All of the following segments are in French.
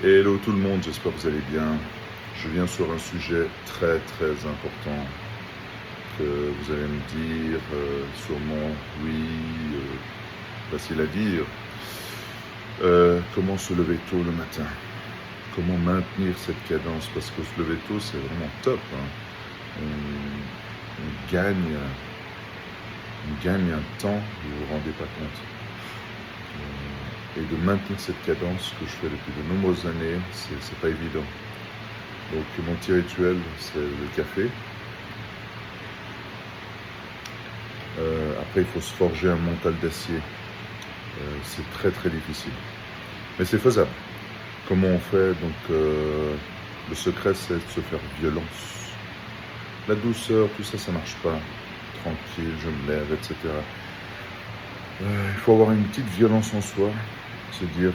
Hello tout le monde, j'espère que vous allez bien. Je viens sur un sujet très très important que vous allez me dire sûrement oui, facile à dire. Comment se lever tôt le matin? Comment maintenir cette cadence? Parce que se lever tôt c'est vraiment top, hein. On gagne un temps, vous ne vous rendez pas compte. Et de maintenir cette cadence que je fais depuis de nombreuses années, c'est pas évident. Donc mon petit rituel, c'est le café. Après, il faut se forger un mental d'acier. C'est très très difficile. Mais c'est faisable. Comment on fait? Donc le secret, c'est de se faire violence. La douceur, tout ça, ça marche pas. Tranquille, je me lève, etc. Il faut avoir une petite violence en soi. Se dire,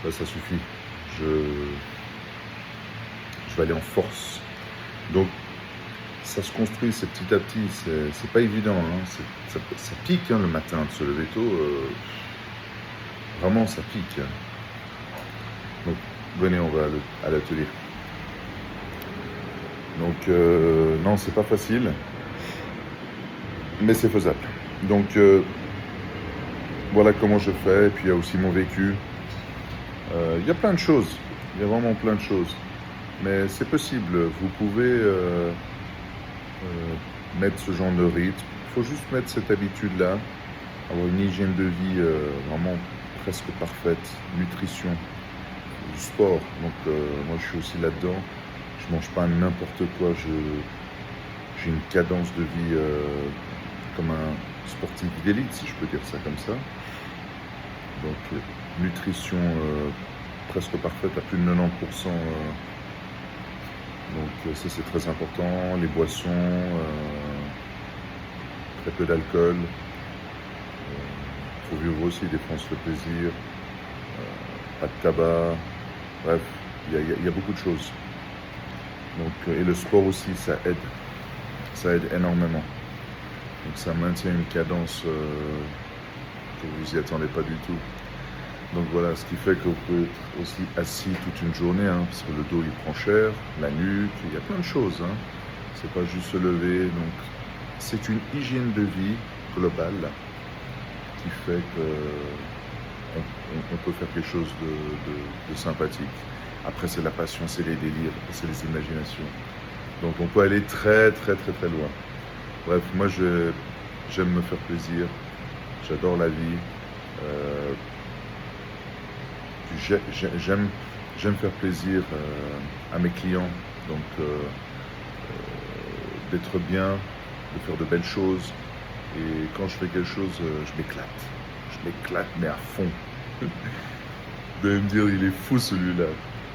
bah, ça suffit. Je vais aller en force. Donc, ça se construit, c'est petit à petit, c'est pas évident, hein. Ça pique, hein, le matin de se lever tôt, vraiment ça pique, hein. Donc venez, on va à l'atelier. Donc non, c'est pas facile, mais c'est faisable. Donc voilà comment je fais, et puis il y a aussi mon vécu. Il y a plein de choses, il y a vraiment plein de choses, mais c'est possible, vous pouvez mettre ce genre de rythme. Il faut juste mettre cette habitude-là, avoir une hygiène de vie vraiment presque parfaite, nutrition, du sport. Donc moi je suis aussi là-dedans. Je mange pas n'importe quoi. J'ai une cadence de vie comme un sportif d'élite, si je peux dire ça comme ça. Donc nutrition presque parfaite à plus de 90%. Donc ça c'est très important. Les boissons, très peu d'alcool. Faut vivre aussi, des fois on se fait plaisir. Pas de tabac. Bref, il y a beaucoup de choses. Donc, et le sport aussi, ça aide énormément. Donc ça maintient une cadence que vous n'y attendez pas du tout. Donc voilà, ce qui fait que vous pouvez être aussi assis toute une journée, hein, parce que le dos il prend cher, la nuque, il y a plein de choses, hein. C'est pas juste se lever. Donc c'est une hygiène de vie globale qui fait que on peut faire quelque chose de sympathique. Après, c'est la passion, c'est les délires, c'est les imaginations. Donc on peut aller très très très très loin. Bref, moi j'aime me faire plaisir, j'adore la vie. J'aime faire plaisir à mes clients, donc d'être bien, de faire de belles choses. Et quand je fais quelque chose, je m'éclate, mais à fond. Vous allez me dire, il est fou celui-là.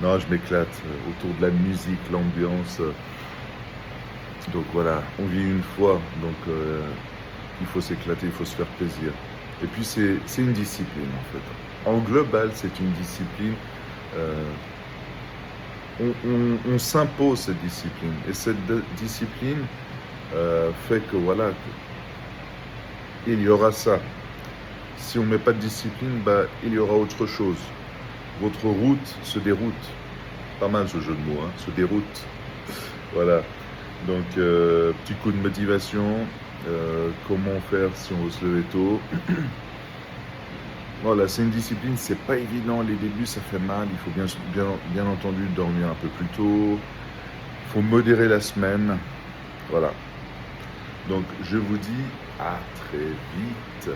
Non, je m'éclate autour de la musique, l'ambiance. Donc voilà, on vit une fois, donc il faut s'éclater, il faut se faire plaisir. Et puis c'est une discipline en fait. En global, c'est une discipline. On s'impose cette discipline. Et cette discipline fait que voilà, il y aura ça. Si on ne met pas de discipline, bah, il y aura autre chose. Votre route se déroute. Pas mal ce jeu de mots, hein, se déroute. Voilà. Donc, petit coup de motivation. Comment faire si on veut se lever tôt? Voilà, c'est une discipline, c'est pas évident. Les débuts, ça fait mal. Il faut bien entendu dormir un peu plus tôt. Il faut modérer la semaine. Voilà. Donc, je vous dis à très vite.